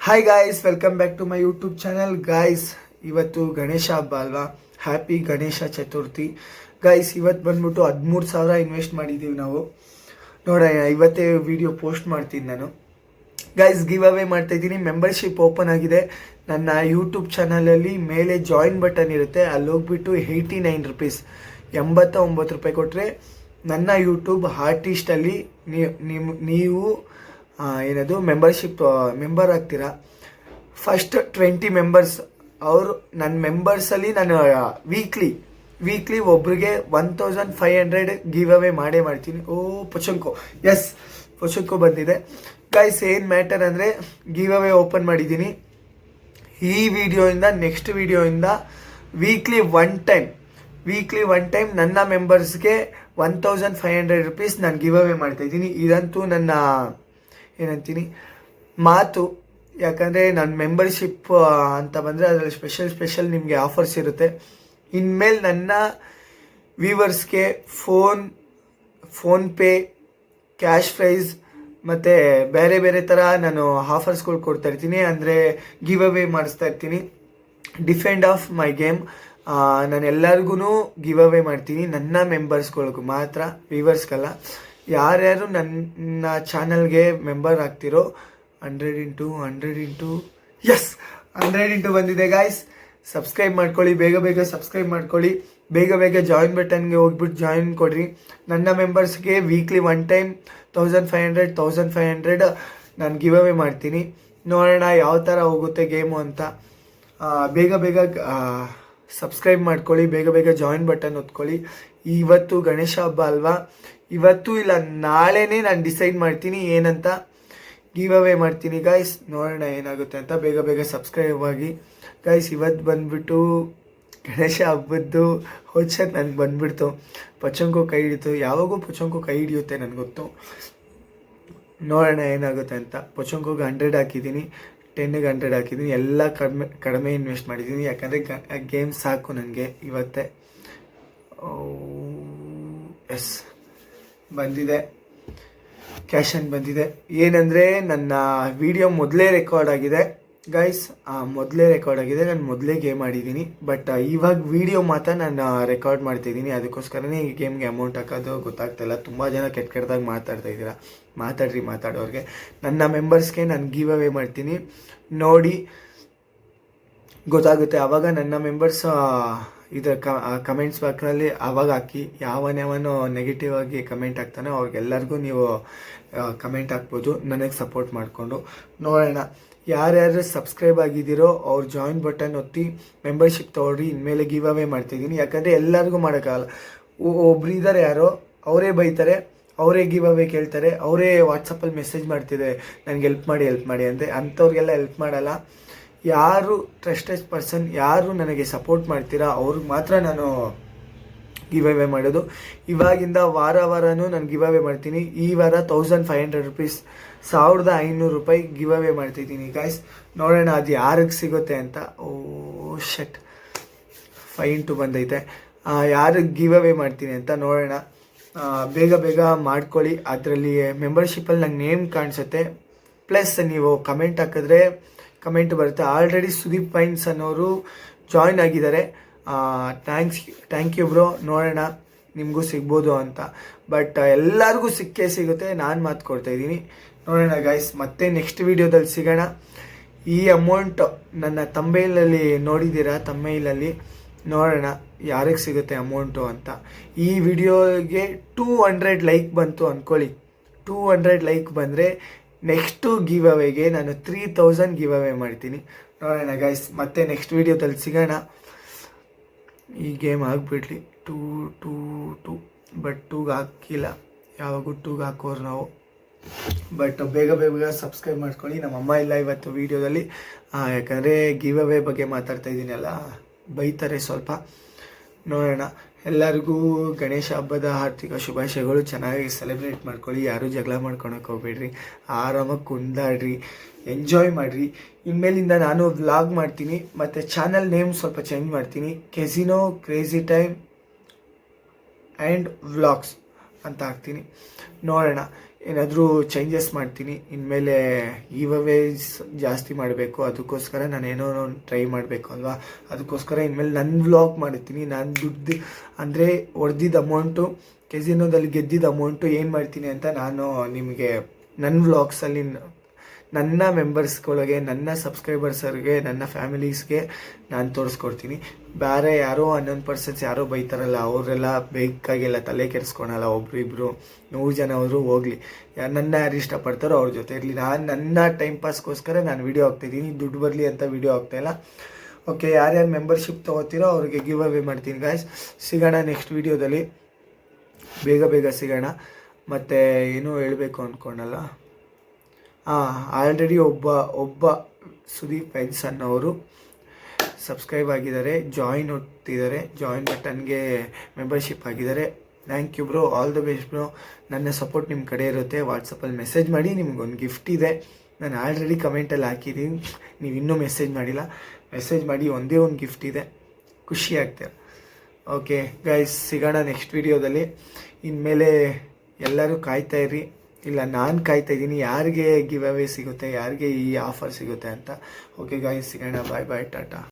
Hi guys, welcome back to my YouTube channel. Guys, ಇವತ್ತು ಗಣೇಶ ಹಬ್ಬ ಅಲ್ವಾ? ಹ್ಯಾಪಿ ಗಣೇಶ ಚತುರ್ಥಿ. ಗಾಯ್ಸ್, ಇವತ್ತು ಬಂದ್ಬಿಟ್ಟು 13,000 ಇನ್ವೆಸ್ಟ್ ಮಾಡಿದ್ದೀವಿ ನಾವು. ನೋಡೋಣ, ಇವತ್ತೇ ವಿಡಿಯೋ ಪೋಸ್ಟ್ ಮಾಡ್ತೀನಿ ನಾನು. ಗಾಯ್ಸ್, ಗಿವ್ ಅವೇ ಮಾಡ್ತಾ ಇದ್ದೀನಿ. ಮೆಂಬರ್ಶಿಪ್ ಓಪನ್ ಆಗಿದೆ ನನ್ನ ಯೂಟ್ಯೂಬ್ ಚಾನಲಲ್ಲಿ. ಮೇಲೆ ಜಾಯಿನ್ ಬಟನ್ ಇರುತ್ತೆ, ಅಲ್ಲಿ ಹೋಗ್ಬಿಟ್ಟು 89 ರುಪೀಸ್, 89 ರೂಪಾಯಿ ಕೊಟ್ಟರೆ ನನ್ನ ಯೂಟ್ಯೂಬ್ ಆರ್ಟಿಸ್ಟಲ್ಲಿ ನೀವು ಏನದು ಮೆಂಬರ್ ಆಗ್ತೀರಾ. ಫಸ್ಟ್ 20 ಮೆಂಬರ್ಸ್ ಅವರು ನನ್ನ ಮೆಂಬರ್ಸಲ್ಲಿ ನಾನು ವೀಕ್ಲಿ ಒಬ್ರಿಗೆ 1,500 ಗಿವ್ ಅವೇ ಮಾಡೇ ಮಾಡ್ತೀನಿ. ಪೊಚಂಕೋ ಬಂದಿದೆ. ಗೈಸ್, ಏನು ಮ್ಯಾಟರ್ ಅಂದರೆ ಗಿವ್ ಅವೇ ಓಪನ್ ಮಾಡಿದ್ದೀನಿ. ಈ ವಿಡಿಯೋಯಿಂದ ನೆಕ್ಸ್ಟ್ ವಿಡಿಯೋಯಿಂದ ವೀಕ್ಲಿ ಒನ್ ಟೈಮ್ ನನ್ನ ಮೆಂಬರ್ಸ್ಗೆ 1,500 ರುಪೀಸ್ ನಾನು ಗಿವ್ ಅವೇ ಮಾಡ್ತಾಯಿದ್ದೀನಿ. ಇದಂತೂ ನನ್ನ ಏನಂತೀನಿ ಮಾತು. ಯಾಕಂದರೆ ನನ್ನ ಮೆಂಬರ್ಶಿಪ್ ಅಂತ ಬಂದರೆ ಅದರಲ್ಲಿ ಸ್ಪೆಷಲ್ ನಿಮಗೆ ಆಫರ್ಸ್ ಇರುತ್ತೆ. ಇನ್ಮೇಲೆ ನನ್ನ ವ್ಯೂವರ್ಸ್ಗೆ ಫೋನ್ಪೇ, ಕ್ಯಾಶ್ ಪ್ರೈಸ್ ಮತ್ತು ಬೇರೆ ಥರ ನಾನು ಆಫರ್ಸ್ಗಳು ಕೊಡ್ತಾ ಇರ್ತೀನಿ. ಅಂದರೆ ಗಿವ್ ಅವೇ ಮಾಡಿಸ್ತಾ ಇರ್ತೀನಿ. ಡಿಫೆಂಡ್ ಆಫ್ ಮೈ ಗೇಮ್ ನಾನು ಎಲ್ಲರಿಗೂ ಗಿವ್ ಅವೇ ಮಾಡ್ತೀನಿ. ನನ್ನ ಮೆಂಬರ್ಸ್ಗಳಿಗೂ ಮಾತ್ರ, ವ್ಯೂವರ್ಸ್ಗಲ್ಲ. ಯಾರ್ಯಾರು ನನ್ನ ಚಾನಲ್ಗೆ ಮೆಂಬರ್ ಆಗ್ತಿರೋ 100 ಬಂದಿದೆ ಗಾಯ್ಸ್. ಸಬ್ಸ್ಕ್ರೈಬ್ ಮಾಡ್ಕೊಳ್ಳಿ, ಬೇಗ ಸಬ್ಸ್ಕ್ರೈಬ್ ಮಾಡ್ಕೊಳ್ಳಿ. ಬೇಗ ಜಾಯಿನ್ ಬಟನ್ಗೆ ಹೋಗ್ಬಿಟ್ಟು ಜಾಯಿನ್ ಕೊಡ್ರಿ. ನನ್ನ ಮೆಂಬರ್ಸ್ಗೆ ವೀಕ್ಲಿ ಒನ್ ಟೈಮ್ 1,500 ನಾನು ಗಿವ್ ಅವೇ ಮಾಡ್ತೀನಿ. ನೋಡೋಣ ಯಾವ ಥರ ಹೋಗುತ್ತೆ ಗೇಮು ಅಂತ. ಬೇಗ ಸಬ್ಸ್ಕ್ರೈಬ್ ಮಾಡ್ಕೊಳ್ಳಿ, ಬೇಗ ಜಾಯಿನ್ ಬಟನ್ ಒತ್ಕೊಳ್ಳಿ. ಇವತ್ತು ಗಣೇಶ ಹಬ್ಬ ಅಲ್ವಾ? ಇವತ್ತು ಇಲ್ಲ ನಾಳೆನೇ ನಾನು ಡಿಸೈಡ್ ಮಾಡ್ತೀನಿ ಏನಂತ. ಗಿವ್ ಅವೇ ಮಾಡ್ತೀನಿ ಗಾಯ್ಸ್. ನೋಡೋಣ ಏನಾಗುತ್ತೆ ಅಂತ. ಬೇಗ ಸಬ್ಸ್ಕ್ರೈಬ್ ಆಗಿ ಗಾಯ್ಸ್. ಇವತ್ತು ಬಂದ್ಬಿಟ್ಟು ಗಣೇಶ ಹಬ್ಬದ್ದು ಹೋದ್ಸತ್ ನನಗೆ ಬಂದ್ಬಿಡ್ತು. ಪೊಚಂಕೋ ಕೈ ಹಿಡಿತು. ಯಾವಾಗೂ ಪೊಚಂಕೋ ಕೈ ಹಿಡಿಯುತ್ತೆ ನನಗೆ ಗೊತ್ತು. ನೋಡೋಣ ಏನಾಗುತ್ತೆ ಅಂತ. ಪೊಚಂಕೋಗೆ 100 ಹಾಕಿದ್ದೀನಿ, 10ಗೆ 100 ಹಾಕಿದ್ದೀನಿ. ಎಲ್ಲ ಕಡಿಮೆ ಇನ್ವೆಸ್ಟ್ ಮಾಡಿದ್ದೀನಿ. ಯಾಕಂದರೆ ಗೇಮ್ ಸಾಕು ನನಗೆ ಇವತ್ತೇ. ಬಂದಿದೆ, ಕ್ಯಾಶನ್ ಬಂದಿದೆ. ಏನಂದರೆ ನನ್ನ ವಿಡಿಯೋ ಮೊದಲೇ ರೆಕಾರ್ಡ್ ಆಗಿದೆ ಗೈಸ್. ನಾನು ಮೊದಲೇ ಗೇಮ್ ಆಡಿದ್ದೀನಿ. ಬಟ್ ಇವಾಗ ವಿಡಿಯೋ ಮಾತ್ರ ನಾನು ರೆಕಾರ್ಡ್ ಮಾಡ್ತಾಯಿದ್ದೀನಿ. ಅದಕ್ಕೋಸ್ಕರನೇ ಈ ಗೇಮ್ಗೆ ಅಮೌಂಟ್ ಹಾಕೋದು ಗೊತ್ತಾಗ್ತಾಯಿಲ್ಲ. ತುಂಬ ಜನ ಕೆಟ್ಟದಾಗಿ ಮಾತಾಡ್ತಾ ಇದ್ದೀರಾ. ಮಾತಾಡೋರಿಗೆ. ನನ್ನ ಮೆಂಬರ್ಸ್ಗೆ ನಾನು ಗಿವ್ ಅವೇ ಮಾಡ್ತೀನಿ. ನೋಡಿ ಗೊತ್ತಾಗುತ್ತೆ. ಆವಾಗ ನನ್ನ ಮೆಂಬರ್ಸ್ ಇದರ ಕಮೆಂಟ್ಸ್ ಬಾಕ್ನಲ್ಲಿ ಆವಾಗ ಹಾಕಿ. ಯಾವನೋ ನೆಗೆಟಿವ್ ಆಗಿ ಕಮೆಂಟ್ ಹಾಕ್ತಾನೆ ಅವ್ರಿಗೆಲ್ಲರಿಗೂ ನೀವು ಕಮೆಂಟ್ ಹಾಕ್ಬೋದು, ನನಗೆ ಸಪೋರ್ಟ್ ಮಾಡಿಕೊಂಡು. ನೋಡೋಣ ಯಾರ್ಯಾರು ಸಬ್ಸ್ಕ್ರೈಬ್ ಆಗಿದ್ದೀರೋ ಅವ್ರು ಜಾಯಿನ್ ಬಟನ್ ಒತ್ತಿ ಮೆಂಬರ್ಶಿಪ್ ತೊಗೊಳ್ರಿ. ಇನ್ಮೇಲೆ ಗಿವ್ ಅವೇ ಮಾಡ್ತಿದ್ದೀನಿ. ಯಾಕಂದರೆ ಎಲ್ಲರಿಗೂ ಮಾಡೋಕ್ಕಾಗಲ್ಲ. ಒಬ್ರು ಇದ್ದಾರೆ ಯಾರೋ, ಅವರೇ ಬೈತಾರೆ, ಅವರೇ ಗಿವ್ ಅವೇ ಕೇಳ್ತಾರೆ, ಅವರೇ ವಾಟ್ಸಪ್ಪಲ್ಲಿ ಮೆಸೇಜ್ ಮಾಡ್ತಿದ್ದಾರೆ ನನಗೆ ಹೆಲ್ಪ್ ಮಾಡಿ ಅಂದರೆ. ಅಂಥವ್ರಿಗೆಲ್ಲ ಹೆಲ್ಪ್ ಮಾಡಲ್ಲ. ಯಾರು ಟ್ರಸ್ಟೆಡ್ ಪರ್ಸನ್, ಯಾರು ನನಗೆ ಸಪೋರ್ಟ್ ಮಾಡ್ತೀರಾ ಅವ್ರಿಗೆ ಮಾತ್ರ ನಾನು ಗಿವ್ ಅವೇ ಮಾಡೋದು. ಇವಾಗಿಂದ ವಾರನೂ ನಾನು ಗಿವ್ ಅವೇ ಮಾಡ್ತೀನಿ. ಈ ವಾರ 1,500 ರುಪೀಸ್, 1,500 ರೂಪಾಯಿ ಗಿವ್ ಅವೇ ಮಾಡ್ತಿದ್ದೀನಿ ಗಾಯ್ಸ್. ನೋಡೋಣ ಅದು ಯಾರಿಗೆ ಸಿಗುತ್ತೆ ಅಂತ. 5 ಬಂದೈತೆ. ಯಾರಿಗೆ ಗಿವ್ ಅವೇ ಮಾಡ್ತೀನಿ ಅಂತ ನೋಡೋಣ. ಬೇಗ ಮಾಡ್ಕೊಳ್ಳಿ. ಅದರಲ್ಲಿ ಮೆಂಬರ್ಶಿಪ್ಪಲ್ಲಿ ನಂಗೆ ನೇಮ್ ಕಾಣಿಸುತ್ತೆ. ಪ್ಲಸ್ ನೀವು ಕಮೆಂಟ್ ಹಾಕಿದ್ರೆ ಕಮೆಂಟ್ ಬರುತ್ತೆ. ಆಲ್ರೆಡಿ ಸುದೀಪ್ ಪೈನ್ಸ್ ಅನ್ನೋರು ಜಾಯಿನ್ ಆಗಿದ್ದಾರೆ. Thank you bro. ನೋಡೋಣ ನಿಮಗೂ ಸಿಗ್ಬೋದು ಅಂತ. ಬಟ್ ಎಲ್ಲರಿಗೂ ಸಿಗುತ್ತೆ. ನಾನು ಮಾತು ಕೊಡ್ತಾಯಿದ್ದೀನಿ. ನೋಡೋಣ ಗೈಸ್, ಮತ್ತೆ ನೆಕ್ಸ್ಟ್ ವಿಡಿಯೋದಲ್ಲಿ ಸಿಗೋಣ. ಈ ಅಮೌಂಟ್ ನನ್ನ ತಮ್ಮೈಲಲ್ಲಿ ನೋಡಿದ್ದೀರಾ, ತಮ್ಮೈಲಲ್ಲಿ ನೋಡೋಣ ಯಾರಿಗೆ ಸಿಗುತ್ತೆ ಅಮೌಂಟು ಅಂತ. ಈ ವಿಡಿಯೋಗೆ 200 ಲೈಕ್ ಬಂತು ಅಂದ್ಕೊಳ್ಳಿ. 200 ಲೈಕ್ ಬಂದರೆ ನೆಕ್ಸ್ಟು ಗಿವ್ ಅವೇಗೆ ನಾನು 3,000 ಗಿವ್ ಅವೇ ಮಾಡ್ತೀನಿ. ನೋಡೋಣ ಗೈಸ್, ಮತ್ತೆ ನೆಕ್ಸ್ಟ್ ವಿಡಿಯೋದಲ್ಲಿ ಸಿಗೋಣ. ಈ ಗೇಮ್ ಆಗಿಬಿಡ್ಲಿ. 2 ಬಟ್ 2ಗೆ ಹಾಕಿಲ್ಲ. ಯಾವಾಗೂ 2ಗೆ ಹಾಕೋರು ನಾವು. ಬಟ್ ಬೇಗ ಸಬ್ಸ್ಕ್ರೈಬ್ ಮಾಡ್ಕೊಳ್ಳಿ. ನಮ್ಮಮ್ಮ ಇಲ್ಲ ಇವತ್ತು ವೀಡಿಯೋದಲ್ಲಿ. ಯಾಕಂದರೆ ಗಿವ್ ಅವೇ ಬಗ್ಗೆ ಮಾತಾಡ್ತಾ ಇದ್ದೀನಲ್ಲ, ಬೈತಾರೆ ಸ್ವಲ್ಪ. ನೋಡೋಣ. ಎಲ್ಲರಿಗೂ ಗಣೇಶ ಹಬ್ಬದ ಆರ್ಥಿಕ ಶುಭಾಶಯಗಳು. ಚೆನ್ನಾಗಿ ಸೆಲೆಬ್ರೇಟ್ ಮಾಡ್ಕೊಳ್ಳಿ. ಯಾರೂ ಜಗಳ ಮಾಡ್ಕೊಳಕ್ಕೆ ಹೋಗ್ಬೇಡ್ರಿ. ಆರಾಮಾಗಿ ಕುಂದಾಡ್ರಿ, ಎಂಜಾಯ್ ಮಾಡಿರಿ. ಇನ್ಮೇಲಿಂದ ನಾನು ವ್ಲಾಗ್ ಮಾಡ್ತೀನಿ. ಮತ್ತು ಚಾನಲ್ ನೇಮ್ ಸ್ವಲ್ಪ ಚೇಂಜ್ ಮಾಡ್ತೀನಿ. Casino crazy time and vlogs ಅಂತ ಹಾಕ್ತೀನಿ. ನೋಡೋಣ ಏನಾದರೂ ಚೇಂಜಸ್ ಮಾಡ್ತೀನಿ. ಇನ್ಮೇಲೆ ಗಿವ್ಅವೇಸ್ ಜಾಸ್ತಿ ಮಾಡಬೇಕು, ಅದಕ್ಕೋಸ್ಕರ ನಾನೇನೋ ಟ್ರೈ ಮಾಡಬೇಕು ಅಲ್ವಾ, ಅದಕ್ಕೋಸ್ಕರ ಇನ್ಮೇಲೆ ನನ್ನ ವ್ಲಾಗ್ ಮಾಡ್ತೀನಿ. ನಾನು ದುಡ್ಡು ಅಂದರೆ ಹೊಡೆದಿದ್ದ ಅಮೌಂಟು, ಕೆಸಿನೋದಲ್ಲಿ ಗೆದ್ದಿದ್ದ ಅಮೌಂಟು ಏನು ಮಾಡ್ತೀನಿ ಅಂತ ನಾನು ನಿಮಗೆ ನನ್ನ ವ್ಲಾಗ್ಸಲ್ಲಿ ನನ್ನ ಮೆಂಬರ್ಸ್ಗಳಿಗೆ, ನನ್ನ ಸಬ್ಸ್ಕ್ರೈಬರ್ಸರ್ಗೆ, ನನ್ನ ಫ್ಯಾಮಿಲೀಸ್ಗೆ ನಾನು ತೋರಿಸ್ಕೊಡ್ತೀನಿ. ಬೇರೆ ಯಾರೋ 11% ಯಾರೋ ಬೈತಾರಲ್ಲ, ಅವರೆಲ್ಲ ಬೇಕಾಗೆಲ್ಲ ತಲೆ ಕೆಡಿಸ್ಕೊಳಲ್ಲ. ಒಬ್ರು ಇಬ್ಬರು 100 ಜನ ಅವರು ಹೋಗಲಿ, ನನ್ನ ಯಾರು ಇಷ್ಟಪಡ್ತಾರೋ ಅವ್ರ ಜೊತೆ ಇರಲಿ. ನಾನು ನನ್ನ ಟೈಮ್ ಪಾಸ್ಗೋಸ್ಕರ ನಾನು ವೀಡಿಯೋ ಹಾಕ್ತಾಯಿದ್ದೀನಿ, ದುಡ್ಡು ಬರಲಿ ಅಂತ ವೀಡಿಯೋ ಹಾಕ್ತಾಯಿಲ್ಲ. ಓಕೆ, ಯಾರ್ಯಾರು ಮೆಂಬರ್ಶಿಪ್ ತೊಗೋತೀರೋ ಅವ್ರಿಗೆ ಗಿವ್ ಅವೇ ಮಾಡ್ತೀನಿ ಗಾಯ್ಸ್. ಸಿಗೋಣ ನೆಕ್ಸ್ಟ್ ವೀಡಿಯೋದಲ್ಲಿ, ಬೇಗ ಸಿಗೋಣ. ಮತ್ತು ಏನೂ ಹೇಳಬೇಕು ಅಂದ್ಕೊಂಡಲ್ಲ, ಆಲ್ರೆಡಿ ಒಬ್ಬ ಸುದೀಪ್ ಪೆನ್ಸನ್ ಅವರು ಸಬ್ಸ್ಕ್ರೈಬ್ ಆಗಿದ್ದಾರೆ, ಜಾಯಿನ್ ಒತ್ತಿದ್ದಾರೆ, ಜಾಯಿನ್ ಬಟನ್ಗೆ ಮೆಂಬರ್ಶಿಪ್ ಆಗಿದ್ದಾರೆ. Thank you bro, all the best bro. ನನ್ನ ಸಪೋರ್ಟ್ ನಿಮ್ಮ ಕಡೆ ಇರುತ್ತೆ. ವಾಟ್ಸಪ್ಪಲ್ಲಿ ಮೆಸೇಜ್ ಮಾಡಿ, ನಿಮ್ಗೊಂದು ಗಿಫ್ಟ್ ಇದೆ. ನಾನು ಆಲ್ರೆಡಿ ಕಮೆಂಟಲ್ಲಿ ಹಾಕಿದ್ದೀನಿ, ನೀವು ಇನ್ನೂ ಮೆಸೇಜ್ ಮಾಡಿಲ್ಲ, ಮೆಸೇಜ್ ಮಾಡಿ. ಒಂದೇ ಒಂದು ಗಿಫ್ಟ್ ಇದೆ, ಖುಷಿ ಆಗ್ತೀರ. ಓಕೆ ಗೈಸ್, ಸಿಗೋಣ ನೆಕ್ಸ್ಟ್ ವೀಡಿಯೋದಲ್ಲಿ. ಇನ್ಮೇಲೆ ಎಲ್ಲರೂ ಕಾಯ್ತಾಯಿರಿ, ಇಲ್ಲ ನಾನು ಕಾಯ್ತಾಯಿದ್ದೀನಿ ಯಾರಿಗೆ ಗಿವ್ ಅವೇ ಸಿಗುತ್ತೆ, ಯಾರಿಗೆ ಈ ಆಫರ್ ಸಿಗುತ್ತೆ ಅಂತ. ಓಕೆ ಗೈಸ್, ಸಿಗೋಣ. ಬಾಯ್ ಟಾಟಾ.